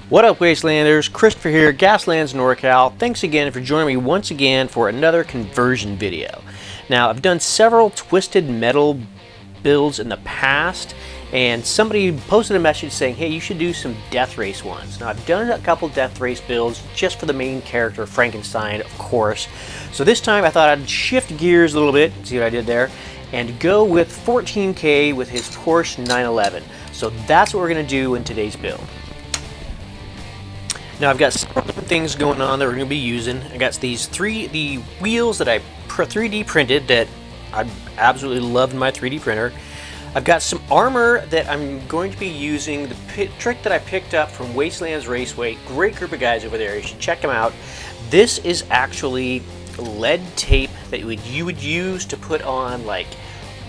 What up, Wastelanders? Christopher here, Gaslands NorCal. Thanks again for joining me once again for another conversion video. Now, I've done several twisted metal builds in the past, and somebody posted a message saying, hey, you should do some death race ones. Now, I've done a couple death race builds just for the main character, Frankenstein, of course. So this time I thought I'd shift gears a little bit, see what I did there, and go with 14K with his Porsche 911. So that's what we're going to do in today's build. Now I've got several different things going on that we're going to be using. I got these the wheels that I 3D printed that I absolutely loved in my 3D printer. I've got some armor that I'm going to be using, the trick that I picked up from Wastelands Raceway. Great group of guys over there, you should check them out. This is actually lead tape that you would use to put on like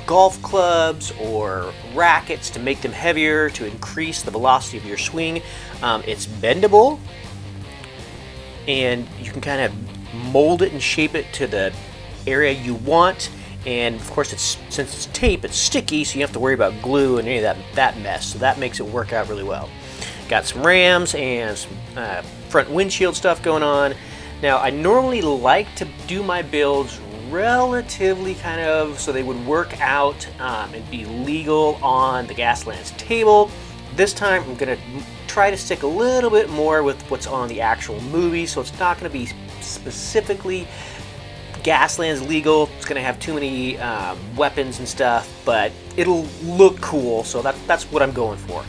golf clubs or rackets to make them heavier, to increase the velocity of your swing. It's bendable, and you can kind of mold it and shape it to the area you want. And of course, since it's tape, it's sticky, so you don't have to worry about glue and any of that mess. So that makes it work out really well. Got some rams and some front windshield stuff going on. Now, I normally like to do my builds relatively kind of so they would work out and be legal on the Gaslands table. This time I'm going to try to stick a little bit more with what's on the actual movie, so it's not going to be specifically Gaslands legal. It's going to have too many weapons and stuff, but it'll look cool, so that's what I'm going for.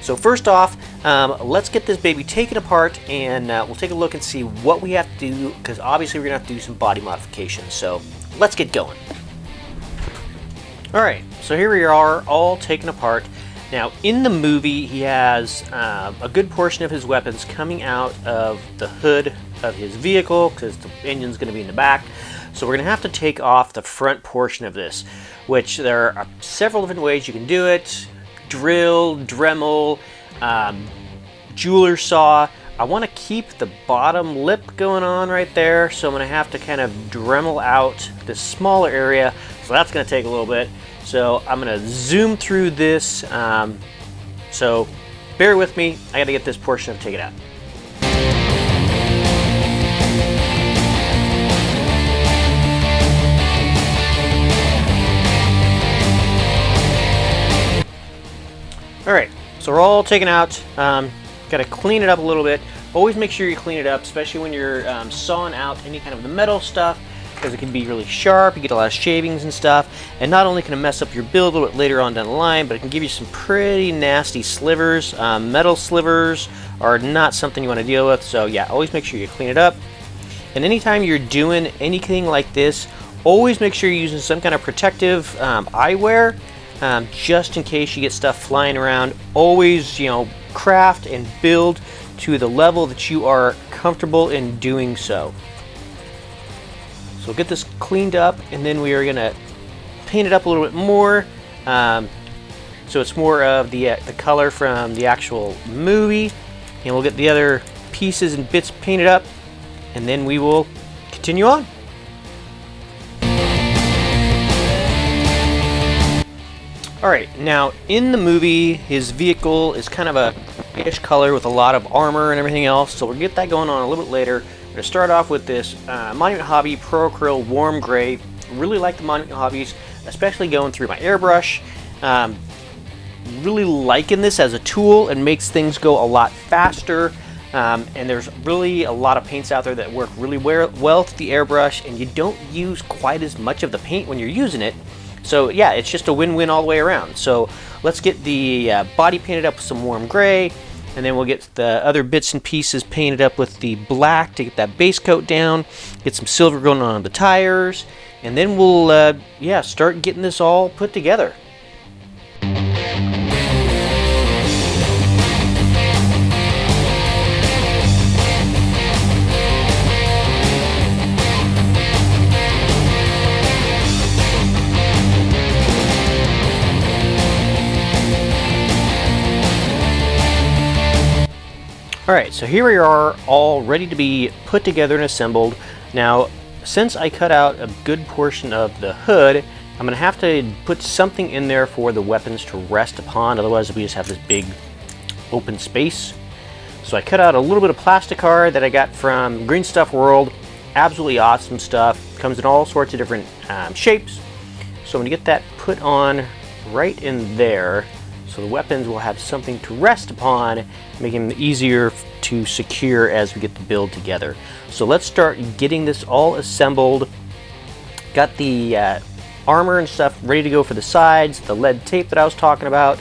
So first off, let's get this baby taken apart, and we'll take a look and see what we have to do, because obviously we're going to have to do some body modifications. So let's get going. Alright, so here we are, all taken apart. Now, in the movie, he has a good portion of his weapons coming out of the hood of his vehicle, because the engine's going to be in the back. So we're going to have to take off the front portion of this, which there are several different ways you can do it. Drill, Dremel, jeweler saw. I want to keep the bottom lip going on right there, so I'm going to have to kind of Dremel out this smaller area, so that's going to take a little bit. So I'm going to zoom through this, so bear with me, I got to get this portion of taken out. Alright, so we're all taken out. Got to clean it up a little bit. Always make sure you clean it up, especially when you're sawing out any kind of the metal stuff, because it can be really sharp. You get a lot of shavings and stuff, and not only can it mess up your build a little bit later on down the line, but it can give you some pretty nasty slivers. Metal slivers are not something you want to deal with, so yeah, always make sure you clean it up. And anytime you're doing anything like this, always make sure you're using some kind of protective eyewear. Just in case you get stuff flying around. Always, craft and build to the level that you are comfortable in doing so. So we'll get this cleaned up, and then we are going to paint it up a little bit more, so it's more of the color from the actual movie, and we'll get the other pieces and bits painted up, and then we will continue on. Alright, now in the movie, his vehicle is kind of a grayish color with a lot of armor and everything else, so we'll get that going on a little bit later. We're going to start off with this Monument Hobby Pro Acryl Warm Gray. Really like the Monument Hobbies, especially going through my airbrush. Really liking this as a tool, and makes things go a lot faster. And there's really a lot of paints out there that work really well with the airbrush, and you don't use quite as much of the paint when you're using it. So yeah, it's just a win-win all the way around. So let's get the body painted up with some warm gray, and then we'll get the other bits and pieces painted up with the black to get that base coat down, get some silver going on the tires, and then we'll yeah, start getting this all put together. Alright, so here we are, all ready to be put together and assembled. Now, since I cut out a good portion of the hood, I'm going to have to put something in there for the weapons to rest upon, otherwise we just have this big open space. So I cut out a little bit of plastic card that I got from Green Stuff World. Absolutely awesome stuff. Comes in all sorts of different shapes. So I'm going to get that put on right in there, so the weapons will have something to rest upon, making them easier to secure as we get the build together. So let's start getting this all assembled. Got the armor and stuff ready to go for the sides, the lead tape that I was talking about.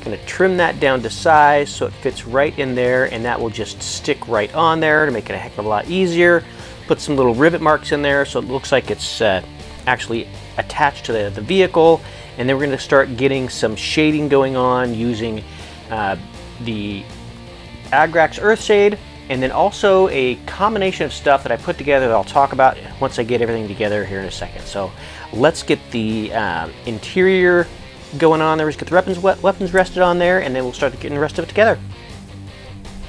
Gonna trim that down to size so it fits right in there, and that will just stick right on there to make it a heck of a lot easier. Put some little rivet marks in there so it looks like it's actually attached to the vehicle. And then we're going to start getting some shading going on using the Agrax Earthshade, and then also a combination of stuff that I put together that I'll talk about once I get everything together here in a second. So let's get the interior going on there. Let's get the weapons rested on there, and then we'll start getting the rest of it together.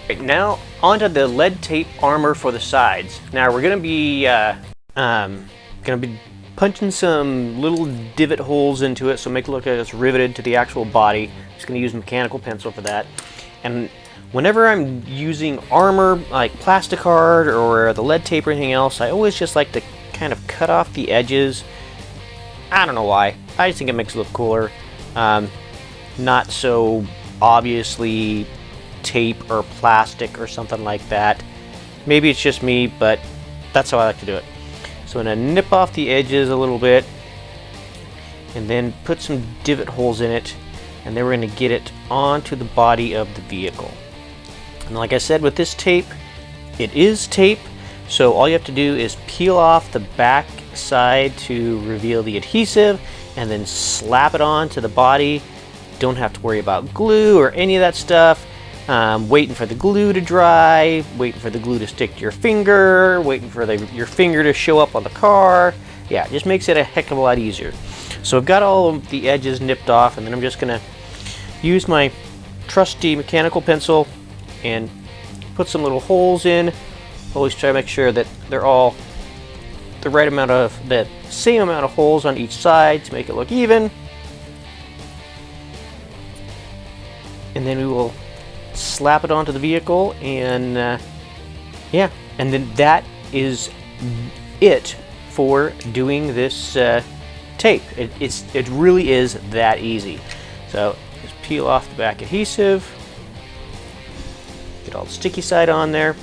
Right, now onto the lead tape armor for the sides. Now we're going to be punching some little divot holes into it so make it look like it's riveted to the actual body. Just going to use a mechanical pencil for that. And whenever I'm using armor like plasticard or the lead tape or anything else, I always just like to kind of cut off the edges. I don't know why. I just think it makes it look cooler. Not so obviously tape or plastic or something like that. Maybe it's just me, but that's how I like to do it. So I'm going to nip off the edges a little bit and then put some divot holes in it, and then we're going to get it onto the body of the vehicle. And like I said, with this tape, it is tape, so all you have to do is peel off the back side to reveal the adhesive and then slap it onto the body. Don't have to worry about glue or any of that stuff. Waiting for the glue to dry, waiting for the glue to stick to your finger, waiting for your finger to show up on the car. Yeah, it just makes it a heck of a lot easier. So I've got all of the edges nipped off, and then I'm just going to use my trusty mechanical pencil and put some little holes in. Always try to make sure that they're all the right amount of, the same amount of holes on each side to make it look even. And then we will slap it onto the vehicle, and yeah, and then that is it for doing this tape. It really is that easy. So just peel off the back adhesive, get all the sticky side on there,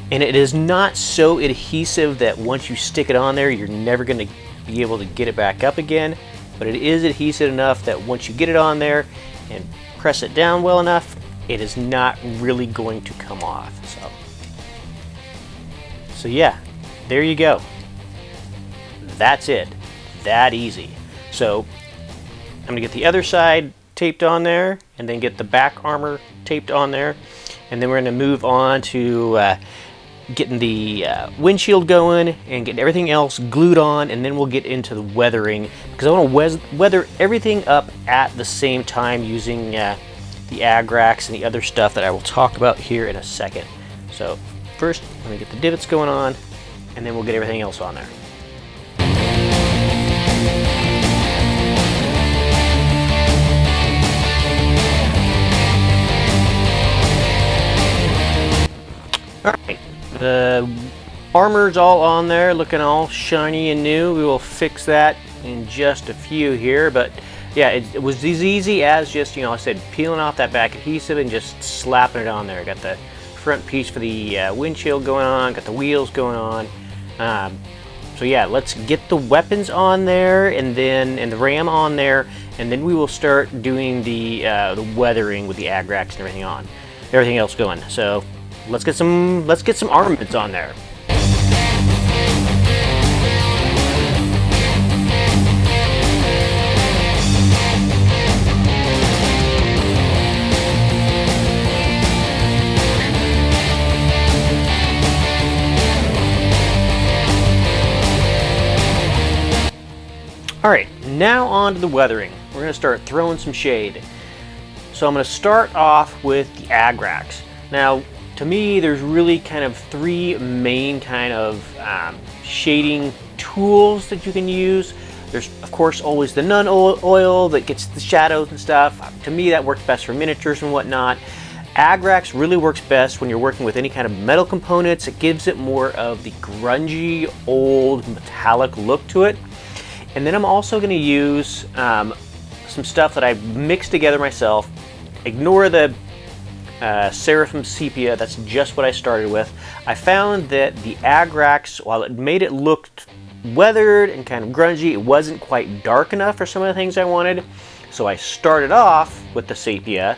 and it is not so adhesive that once you stick it on there you're never going to be able to get it back up again, but it is adhesive enough that once you get it on there and press it down well enough, it is not really going to come off. So yeah, there you go. That's it. That easy. So I'm gonna get the other side taped on there, and then get the back armor taped on there, and then we're gonna move on to getting the windshield going and getting everything else glued on, and then we'll get into the weathering, because I want to weather everything up at the same time using the Agrax and the other stuff that I will talk about here in a second. So first, let me get the divots going on, and then we'll get everything else on there. Alright, the armor's all on there, looking all shiny and new. We will fix that in just a few here, but yeah, it was as easy as just, you know, I said, peeling off that back adhesive and just slapping it on there. I got the front piece for the windshield going on, got the wheels going on. So yeah, let's get the weapons on there, and the ram on there, and then we will start doing the weathering with the Agrax and everything else going. So let's get some armaments on there. Alright, now on to the weathering. We're going to start throwing some shade. So I'm going to start off with the Agrax. Now, to me, there's really kind of three main kind of shading tools that you can use. There's, of course, always the nun oil that gets the shadows and stuff. To me, that works best for miniatures and whatnot. Agrax really works best when you're working with any kind of metal components. It gives it more of the grungy, old, metallic look to it. And then I'm also going to use some stuff that I mixed together myself. Ignore the Seraphim Sepia, that's just what I started with. I found that the Agrax, while it made it look weathered and kind of grungy, it wasn't quite dark enough for some of the things I wanted. So I started off with the Sepia,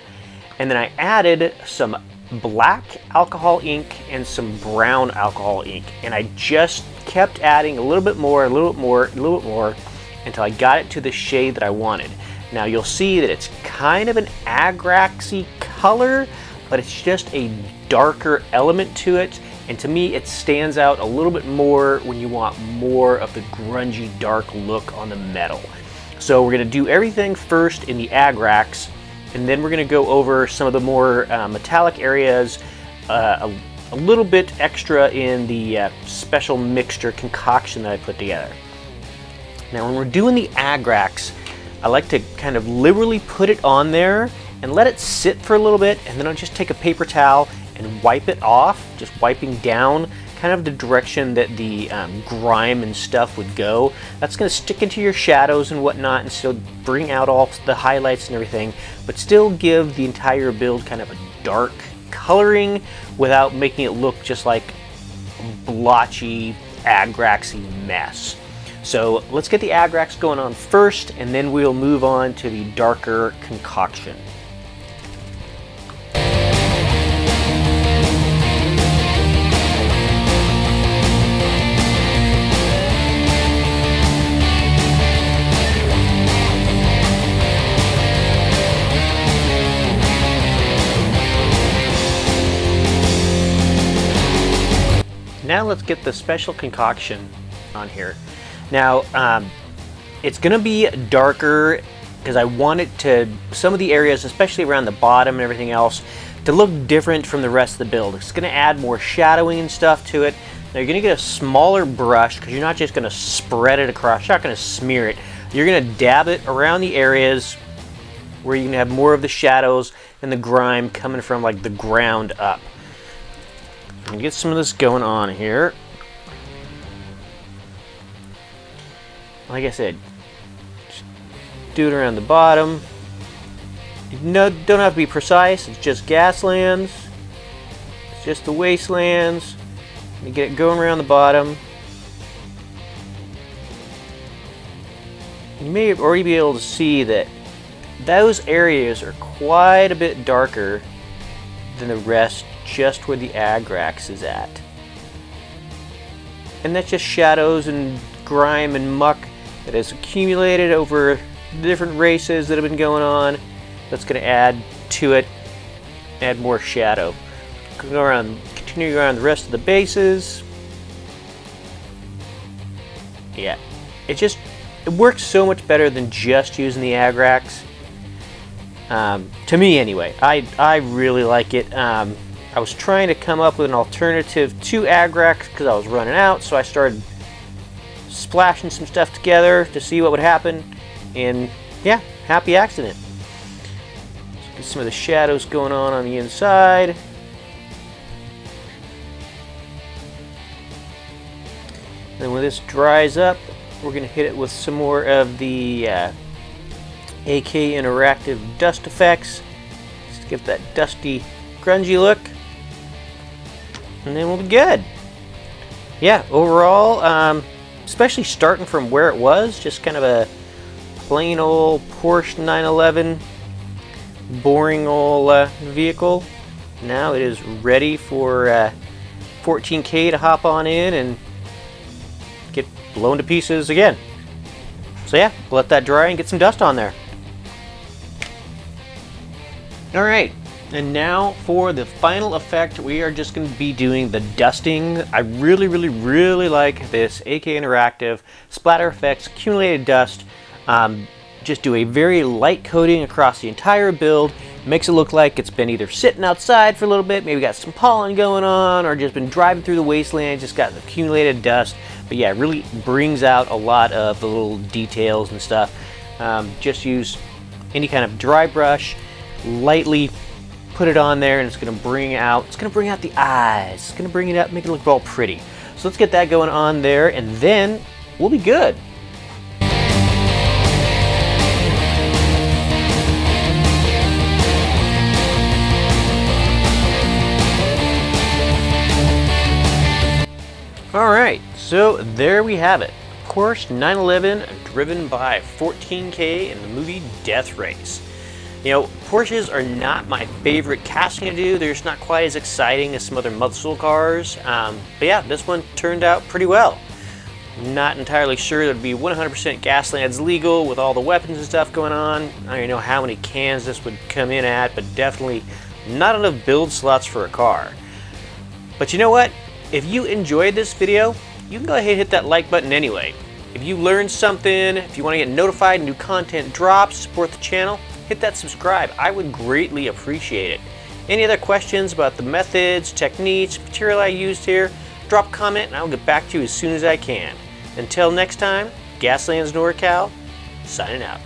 and then I added some black alcohol ink and some brown alcohol ink, and I just kept adding a little bit more, a little bit more, a little bit more, until I got it to the shade that I wanted. Now you'll see that it's kind of an Agraxy color, but it's just a darker element to it, and to me it stands out a little bit more when you want more of the grungy dark look on the metal. So we're going to do everything first in the Agrax, and then we're going to go over some of the more metallic areas, a little bit extra in the special mixture concoction that I put together. Now when we're doing the Agrax, I like to kind of liberally put it on there and let it sit for a little bit, and then I'll just take a paper towel and wipe it off, just wiping down kind of the direction that the grime and stuff would go. That's going to stick into your shadows and whatnot and still bring out all the highlights and everything, but still give the entire build kind of a dark coloring without making it look just like a blotchy, Agraxy mess. So let's get the Agrax going on first, and then we'll move on to the darker concoction. Now let's get the special concoction on here. Now it's going to be darker because I want it to, some of the areas, especially around the bottom and everything else, to look different from the rest of the build. It's going to add more shadowing and stuff to it. Now you're going to get a smaller brush because you're not just going to spread it across, you're not going to smear it. You're going to dab it around the areas where you can have more of the shadows and the grime coming from like the ground up. I'm going to get some of this going on here. Like I said, just do it around the bottom. You don't have to be precise, it's just gaslands. It's just the wastelands. You get it going around the bottom. You may already be able to see that those areas are quite a bit darker than the rest, just where the Agrax is at. And that's just shadows and grime and muck that has accumulated over the different races that have been going on. That's going to add to it, add more shadow. Go around, continue around the rest of the bases. Yeah, it works so much better than just using the Agrax. To me anyway, I really like it. I was trying to come up with an alternative to Agrax because I was running out, so I started splashing some stuff together to see what would happen, and yeah, happy accident. Let's get some of the shadows going on the inside. Then when this dries up, we're going to hit it with some more of the AK Interactive dust effects, just to give that dusty, grungy look, and then we'll be good. Yeah, overall, especially starting from where it was, just kind of a plain old Porsche 911, boring old vehicle. Now it is ready for 14K to hop on in and get blown to pieces again. So yeah, let that dry and get some dust on there. Alright, and now for the final effect, we are just going to be doing the dusting. I really like this AK Interactive Splatter Effects Accumulated Dust. Just do a very light coating across the entire build. Makes it look like it's been either sitting outside for a little bit, maybe got some pollen going on, or just been driving through the wasteland, just got accumulated dust. But yeah, it really brings out a lot of the little details and stuff. Just use any kind of dry brush, lightly put it on there, and it's gonna bring out the eyes. It's gonna bring it up, make it look all pretty. So let's get that going on there, and then we'll be good. Alright, so there we have it. Porsche 911 driven by 14K in the movie Death Race. You know, Porsches are not my favorite casting to do. They're just not quite as exciting as some other muscle cars. But yeah, this one turned out pretty well. Not entirely sure that it'd be 100% Gasland's legal with all the weapons and stuff going on. I don't even know how many cans this would come in at, but definitely not enough build slots for a car. But you know what? If you enjoyed this video, you can go ahead and hit that like button anyway. If you learned something, if you want to get notified when new content drops, support the channel, hit that subscribe. I would greatly appreciate it. Any other questions about the methods, techniques, material I used here, drop a comment and I'll get back to you as soon as I can. Until next time, Gasland's NorCal, signing out.